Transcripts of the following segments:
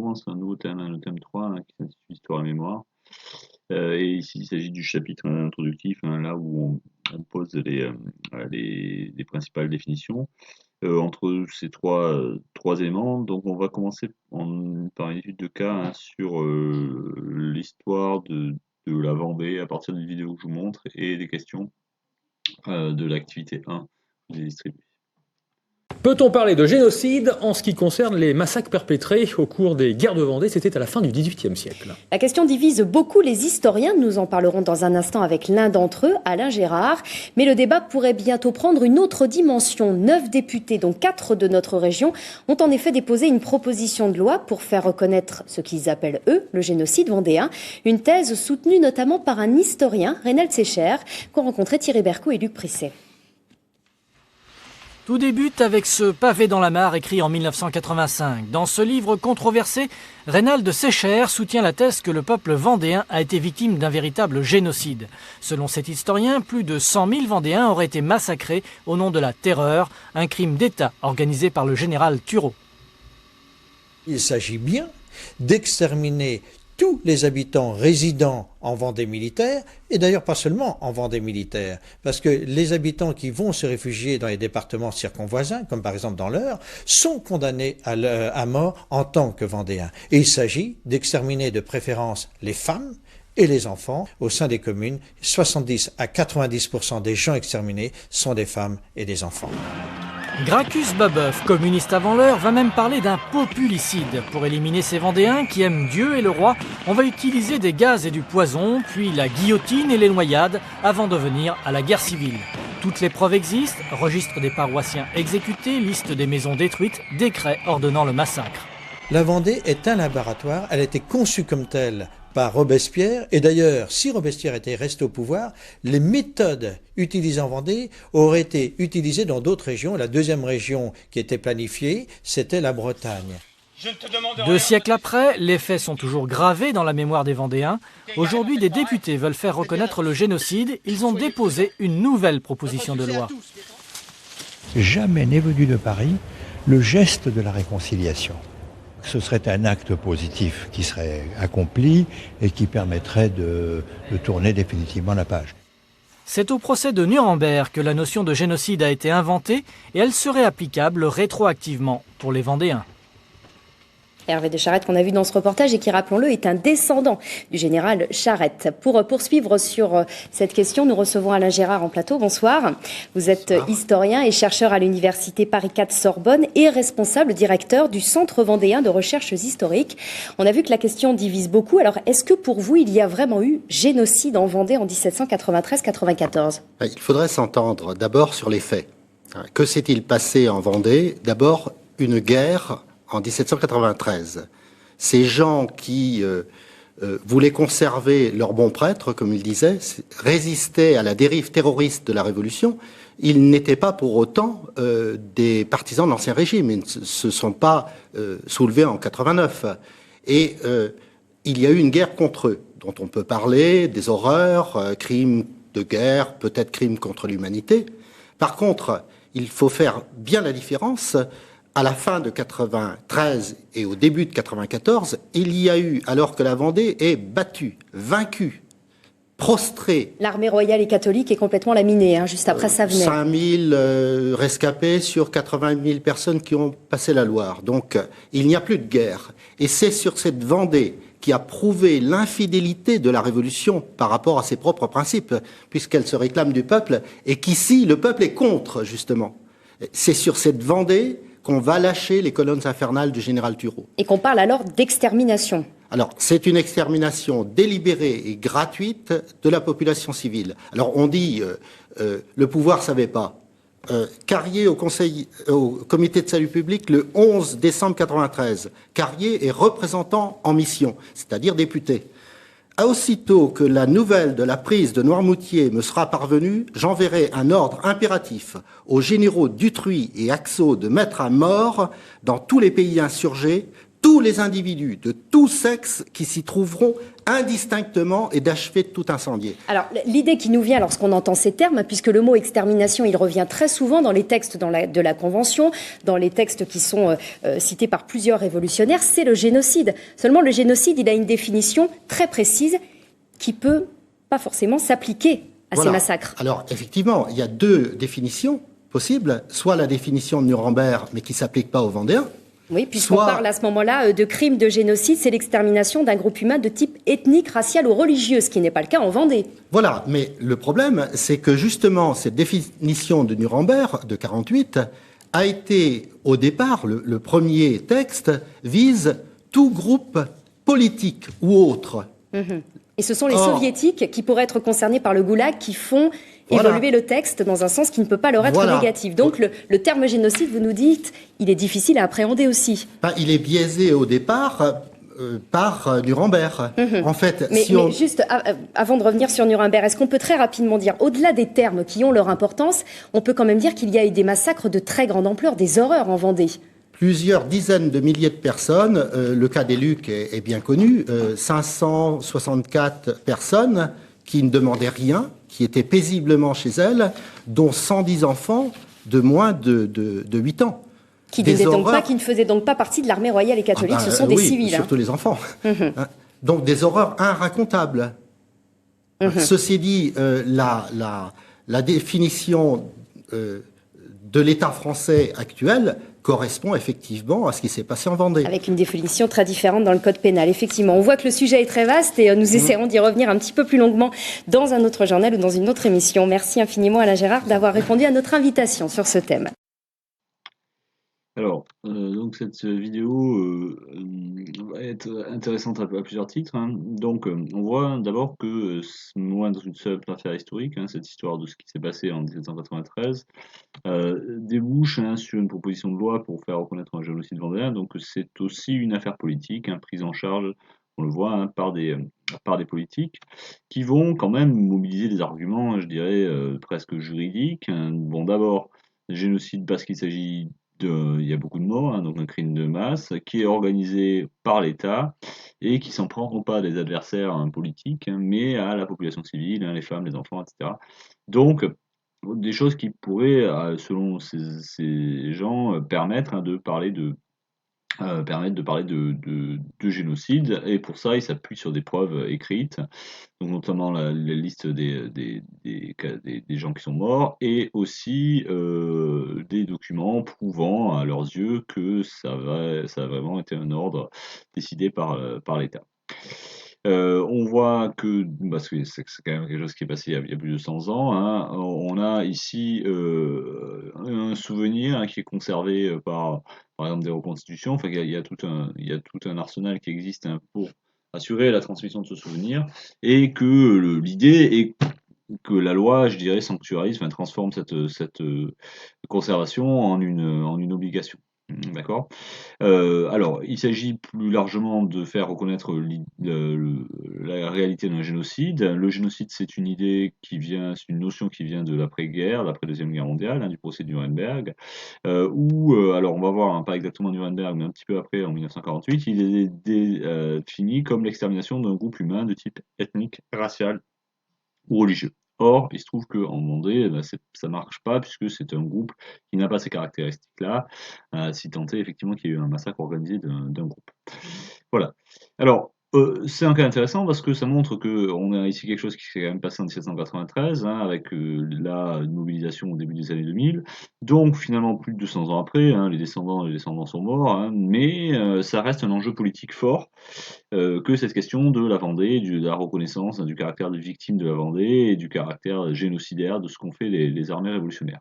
commence un nouveau thème, hein, le thème 3, hein, qui s'intitule Histoire et mémoire. Et ici, il s'agit du chapitre introductif, hein, là où on pose les principales définitions. Entre ces trois éléments, donc on va commencer par une étude de cas, hein, sur l'histoire de la Vendée à partir d'une vidéo que je vous montre et des questions de l'activité 1 que j'ai distribuée. Peut-on parler de génocide en ce qui concerne les massacres perpétrés au cours des guerres de Vendée? C'était à la fin du XVIIIe siècle. La question divise beaucoup les historiens. Nous en parlerons dans un instant avec l'un d'entre eux, Alain Gérard. Mais le débat pourrait bientôt prendre une autre dimension. 9 députés, dont 4 de notre région, ont en effet déposé une proposition de loi pour faire reconnaître ce qu'ils appellent, eux, le génocide vendéen. Une thèse soutenue notamment par un historien, Reynald Sécher, qu'ont rencontré Thierry Bercou et Luc Prisset. Tout débute avec ce pavé dans la mare écrit en 1985. Dans ce livre controversé, Reynald Sécher soutient la thèse que le peuple vendéen a été victime d'un véritable génocide. Selon cet historien, plus de 100 000 Vendéens auraient été massacrés au nom de la terreur, un crime d'État organisé par le général Turreau. Il s'agit bien d'exterminer tous les habitants résidant en Vendée militaire, et d'ailleurs pas seulement en Vendée militaire, parce que les habitants qui vont se réfugier dans les départements circonvoisins, comme par exemple dans l'Eure, sont condamnés à mort en tant que Vendéens. Et il s'agit d'exterminer de préférence les femmes et les enfants. Au sein des communes, 70 à 90% des gens exterminés sont des femmes et des enfants. Gracchus Babeuf, communiste avant l'heure, va même parler d'un populicide. Pour éliminer ces Vendéens qui aiment Dieu et le roi, on va utiliser des gaz et du poison, puis la guillotine et les noyades, avant de venir à la guerre civile. Toutes les preuves existent, registre des paroissiens exécutés, liste des maisons détruites, décret ordonnant le massacre. La Vendée est un laboratoire, elle a été conçue comme telle par Robespierre, et d'ailleurs, si Robespierre était resté au pouvoir, les méthodes utilisées en Vendée auraient été utilisées dans d'autres régions. La deuxième région qui était planifiée, c'était la Bretagne. 2 siècles après, les faits sont toujours gravés dans la mémoire des Vendéens. Aujourd'hui, des députés veulent faire reconnaître le génocide. Ils ont déposé une nouvelle proposition de loi. Jamais n'est venu de Paris le geste de la réconciliation. Ce serait un acte positif qui serait accompli et qui permettrait de tourner définitivement la page. C'est au procès de Nuremberg que la notion de génocide a été inventée et elle serait applicable rétroactivement pour les Vendéens. Hervé de Charette qu'on a vu dans ce reportage et qui, rappelons-le, est un descendant du général Charette. Pour poursuivre sur cette question, nous recevons Alain Gérard en plateau. Bonsoir. Vous êtes historien et chercheur à l'université Paris 4 Sorbonne et responsable directeur du Centre vendéen de recherches historiques. On a vu que la question divise beaucoup. Alors, est-ce que pour vous, il y a vraiment eu génocide en Vendée en 1793-94 ? Il faudrait s'entendre d'abord sur les faits. Que s'est-il passé en Vendée ? D'abord, une guerre en 1793. Ces gens qui voulaient conserver leur bon prêtre, comme ils disaient, résistaient à la dérive terroriste de la Révolution. Ils n'étaient pas pour autant des partisans de l'Ancien Régime. Ils ne se sont pas soulevés en 89. Et il y a eu une guerre contre eux, dont on peut parler, des horreurs, crimes de guerre, peut-être crimes contre l'humanité. Par contre, il faut faire bien la différence. À la fin de 93 et au début de 94, il y a eu, alors que la Vendée est battue, vaincue, prostrée. L'armée royale et catholique est complètement laminée, juste après ça venait. 5000 rescapés sur 80 000 personnes qui ont passé la Loire. Donc, il n'y a plus de guerre. Et c'est sur cette Vendée qui a prouvé l'infidélité de la Révolution par rapport à ses propres principes, puisqu'elle se réclame du peuple, et qu'ici, le peuple est contre, justement. C'est sur cette Vendée qu'on va lâcher les colonnes infernales du général Turreau. Et qu'on parle alors d'extermination. Alors, c'est une extermination délibérée et gratuite de la population civile. Alors, on dit, le pouvoir savait pas. Carrier au comité de salut public le 11 décembre 93. Carrier est représentant en mission, c'est-à-dire député. Aussitôt que la nouvelle de la prise de Noirmoutier me sera parvenue, j'enverrai un ordre impératif aux généraux Dutruy et Axot de mettre à mort dans tous les pays insurgés tous les individus de tout sexe qui s'y trouveront indistinctement et d'achever de tout incendier. Alors, l'idée qui nous vient lorsqu'on entend ces termes, puisque le mot extermination, il revient très souvent dans les textes de la Convention, dans les textes qui sont cités par plusieurs révolutionnaires, c'est le génocide. Seulement, le génocide, il a une définition très précise qui peut pas forcément s'appliquer à ces massacres. Alors, effectivement, il y a deux définitions possibles. Soit la définition de Nuremberg, mais qui ne s'applique pas aux Vendéens. Oui, puisqu'on parle à ce moment-là de crime de génocide, c'est l'extermination d'un groupe humain de type ethnique, racial ou religieux, ce qui n'est pas le cas en Vendée. Voilà, mais le problème, c'est que justement, cette définition de Nuremberg, de 48, a été, au départ, le premier texte, vise tout groupe politique ou autre. Et ce sont les soviétiques qui pourraient être concernés par le goulag qui font évoluer le texte dans un sens qui ne peut pas leur être négatif. Donc le terme génocide, vous nous dites, il est difficile à appréhender aussi. Il est biaisé au départ par Nuremberg. En fait, mais juste avant de revenir sur Nuremberg, est-ce qu'on peut très rapidement dire, au-delà des termes qui ont leur importance, on peut quand même dire qu'il y a eu des massacres de très grande ampleur, des horreurs en Vendée? Plusieurs dizaines de milliers de personnes, le cas des Lucs est bien connu, 564 personnes qui ne demandaient rien, qui étaient paisiblement chez elles, dont 110 enfants de moins de 8 ans. Qui ne faisaient donc pas partie de l'armée royale et catholique, ce sont des civils. Surtout les enfants. Donc des horreurs irracontables. Ceci dit, la définition de l'État français actuel correspond effectivement à ce qui s'est passé en Vendée. Avec une définition très différente dans le code pénal, effectivement. On voit que le sujet est très vaste et nous essaierons d'y revenir un petit peu plus longuement dans un autre journal ou dans une autre émission. Merci infiniment Alain Gérard d'avoir répondu à notre invitation sur ce thème. Alors, donc cette vidéo va être intéressante à plusieurs titres. Donc, on voit d'abord que, loin dans une seule affaire historique, cette histoire de ce qui s'est passé en 1793, débouche sur une proposition de loi pour faire reconnaître un génocide vendéen. Donc, c'est aussi une affaire politique, prise en charge, on le voit, par des politiques qui vont quand même mobiliser des arguments, je dirais, presque juridiques. Bon, d'abord, génocide parce qu'il s'agit il y a beaucoup de morts, donc un crime de masse, qui est organisé par l'État et qui s'en prend non pas à des adversaires politiques, mais à la population civile, les femmes, les enfants, etc. Donc, des choses qui pourraient, selon ces gens, permettre de parler de génocide, et pour ça, ils s'appuient sur des preuves écrites, donc notamment la liste des gens qui sont morts, et aussi des documents prouvant à leurs yeux que ça a vraiment été un ordre décidé par l'État. On voit que, parce que c'est quand même quelque chose qui est passé il y a plus de 100 ans, on a ici un souvenir qui est conservé par exemple des reconstitutions. Enfin, il y a tout un arsenal qui existe pour assurer la transmission de ce souvenir, et que l'idée est que la loi, je dirais, sanctuarise, transforme cette conservation en une obligation. D'accord. Alors, il s'agit plus largement de faire reconnaître la réalité d'un génocide. Le génocide, c'est une notion qui vient de l'après-guerre, l'après-deuxième guerre mondiale, du procès de Nuremberg, où, alors on va voir, pas exactement Nuremberg, mais un petit peu après, en 1948, il est défini comme l'extermination d'un groupe humain de type ethnique, racial ou religieux. Or, il se trouve qu'en Vendée, ça ne marche pas, puisque c'est un groupe qui n'a pas ces caractéristiques-là, si tant est effectivement qu'il y a eu un massacre organisé d'un groupe. Voilà. Alors, c'est un cas intéressant parce que ça montre qu'on a ici quelque chose qui s'est quand même passé en 1793, avec une mobilisation au début des années 2000. Donc, finalement, plus de 200 ans après, les descendants sont morts, mais ça reste un enjeu politique fort, que cette question de la Vendée, de la reconnaissance du caractère de victime de la Vendée et du caractère génocidaire de ce qu'ont fait les armées révolutionnaires.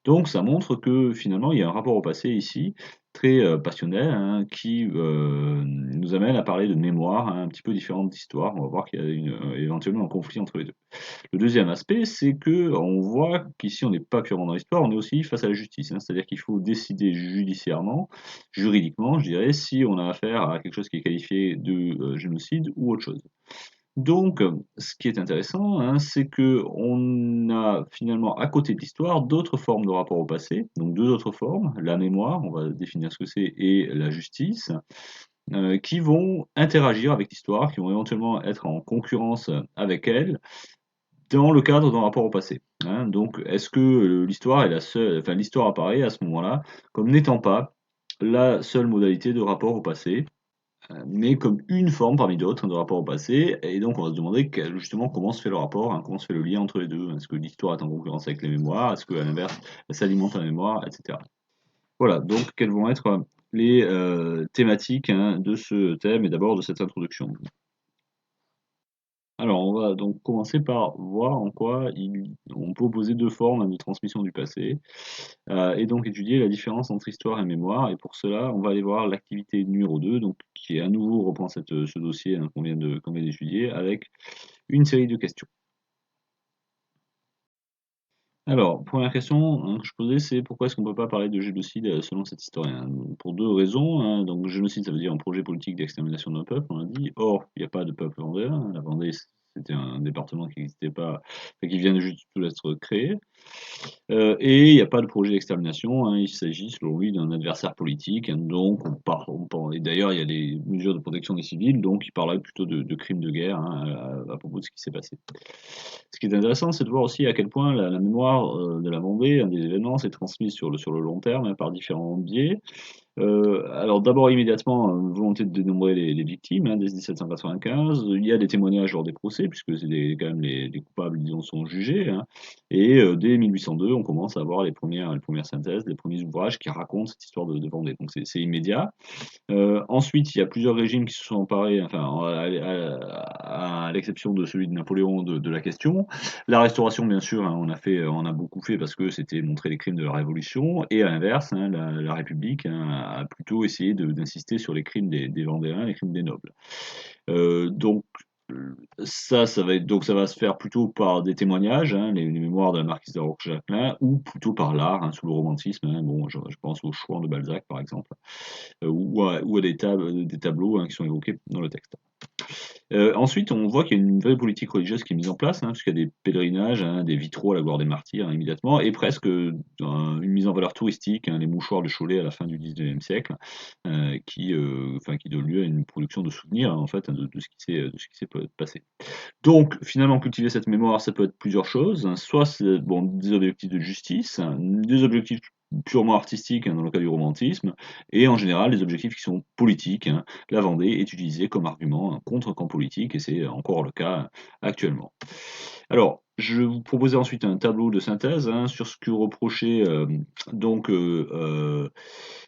Donc ça montre que finalement il y a un rapport au passé ici, très passionnel, qui nous amène à parler de mémoire, un petit peu différente d'histoire. On va voir qu'il y a éventuellement un conflit entre les deux. Le deuxième aspect, c'est que on voit qu'ici on n'est pas purement dans l'histoire, on est aussi face à la justice. C'est-à-dire qu'il faut décider judiciairement, juridiquement, je dirais, si on a affaire à quelque chose qui est qualifié de génocide ou autre chose. Donc, ce qui est intéressant, c'est qu'on a finalement, à côté de l'histoire, d'autres formes de rapport au passé, donc deux autres formes, la mémoire, on va définir ce que c'est, et la justice, qui vont interagir avec l'histoire, qui vont éventuellement être en concurrence avec elle, dans le cadre d'un rapport au passé, hein. Donc est-ce que, l'histoire est la seule enfin l'histoire apparaît à ce moment-là comme n'étant pas la seule modalité de rapport au passé, mais comme une forme parmi d'autres de rapport au passé et donc on va se demander justement comment se fait le rapport, hein, comment se fait le lien entre les 2. Est-ce que l'histoire est en concurrence avec les mémoires? Est-ce qu'à l'inverse, elle s'alimente à la mémoire? Et cetera. Voilà, donc quelles vont être, les, thématiques, hein, de ce thème et d'abord de cette introduction? Alors, on va donc commencer par voir en quoi on peut opposer 2 formes, hein, de transmission du passé, et donc étudier la différence entre histoire et mémoire et pour cela, on va aller voir l'activité numéro 2, donc qui à nouveau reprend ce dossier, hein, qu'on vient d'étudier avec une série de questions. Alors, première question, hein, que je posais, c'est pourquoi est-ce qu'on ne peut pas parler de génocide, selon cet historien? Pour 2 raisons, hein, donc génocide, ça veut dire un projet politique d'extermination d'un peuple, on l'a dit. Or, il n'y a pas de peuple vendéen, hein. La Vendée, c'était un département qui n'existait pas, enfin qui vient de juste d'être créé. Et il n'y a pas de projet d'extermination, hein, il s'agit selon lui d'un adversaire politique, hein, donc et d'ailleurs il y a des mesures de protection des civils, donc il parlerait plutôt de crimes de guerre, hein, à propos de ce qui s'est passé. Ce qui est intéressant, c'est de voir aussi à quel point la mémoire de la Vendée, hein, des événements, s'est transmise sur le long terme, hein, par différents biais. Alors d'abord immédiatement, volonté de dénombrer les victimes, hein, dès 1795. Il y a des témoignages lors des procès, puisque c'est quand même les coupables, disons, sont jugés, hein. Et dès 1802, on commence à avoir les premières synthèses, les premiers ouvrages qui racontent cette histoire de Vendée. Donc c'est immédiat. Ensuite, il y a plusieurs régimes qui se sont emparés, enfin, à l'exception de celui de Napoléon, de la question. La Restauration, bien sûr, hein, on a beaucoup fait parce que c'était montrer les crimes de la Révolution, et à l'inverse, hein, la République, hein, a plutôt essayé d'insister sur les crimes des Vendéens, les crimes des nobles. Donc ça va se faire plutôt par des témoignages, hein, les mémoires de la marquise de Roquejaclin, ou plutôt par l'art, hein, sous le romantisme, hein. Bon, je pense aux Chouans de Balzac, par exemple, ou à des tableaux, hein, qui sont évoqués dans le texte. Ensuite, on voit qu'il y a une vraie politique religieuse qui est mise en place, hein, puisqu'il y a des pèlerinages, hein, des vitraux à la gloire des martyrs, hein, immédiatement, et presque une mise en valeur touristique, hein, les mouchoirs de Cholet à la fin du XIXe siècle, qui donne lieu à une production de souvenirs, hein, en fait, hein, de ce qui s'est passé. Donc, finalement, cultiver cette mémoire, ça peut être plusieurs choses, hein. Soit c'est bon, des objectifs de justice, hein, des objectifs purement artistiques, hein, dans le cas du romantisme, et en général, des objectifs qui sont politiques, hein. La Vendée est utilisée comme argument, un contre-camp politique, et c'est encore le cas actuellement. Alors, je vais vous proposer ensuite un tableau de synthèse, hein, sur ce que reprochait donc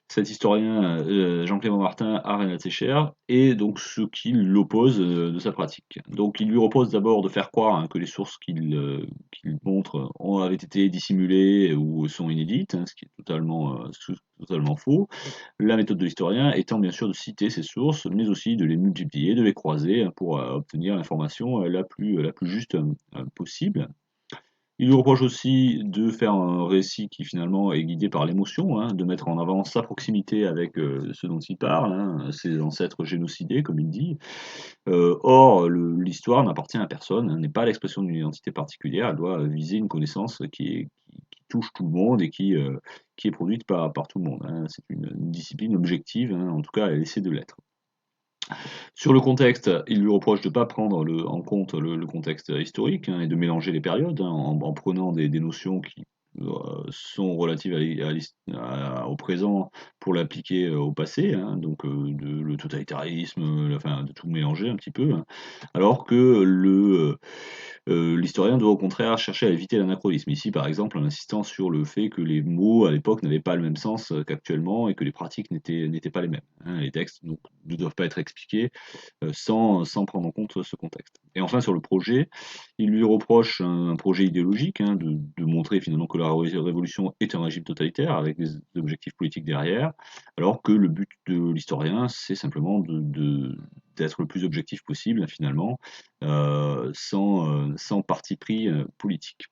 cet historien Jean-Clément Martin à René Sécher et donc ce qui l'oppose de sa pratique. Donc il lui repose d'abord de faire croire, hein, que les sources qu'il montre avaient été dissimulées ou sont inédites, hein, ce qui est totalement faux. La méthode de l'historien étant bien sûr de citer ces sources, mais aussi de les multiplier, de les croiser, hein, pour obtenir l'information la plus juste possible. Il lui reproche aussi de faire un récit qui finalement est guidé par l'émotion, hein, de mettre en avant sa proximité avec ce dont il parle, hein, ses ancêtres génocidés, comme il dit. Or, l'histoire n'appartient à personne, hein, n'est pas l'expression d'une identité particulière, elle doit viser une connaissance qui touche tout le monde et qui est produite par tout le monde, hein. C'est une discipline objective, hein, en tout cas elle essaie de l'être. Sur le contexte, il lui reproche de ne pas prendre en compte le contexte historique, hein, et de mélanger les périodes, hein, en prenant des notions qui sont relatives au présent pour l'appliquer au passé, hein, donc le totalitarisme, enfin de tout mélanger un petit peu, hein, alors que l'historien doit au contraire chercher à éviter l'anachronisme. Ici, par exemple, en insistant sur le fait que les mots à l'époque n'avaient pas le même sens qu'actuellement et que les pratiques n'étaient pas les mêmes, hein. Les textes donc, ne doivent pas être expliqués sans prendre en compte ce contexte. Et enfin, sur le projet, il lui reproche un projet idéologique, hein, de montrer finalement que la révolution est un régime totalitaire avec des objectifs politiques derrière, alors que le but de l'historien, c'est simplement d'être le plus objectif possible, finalement, sans parti pris politique.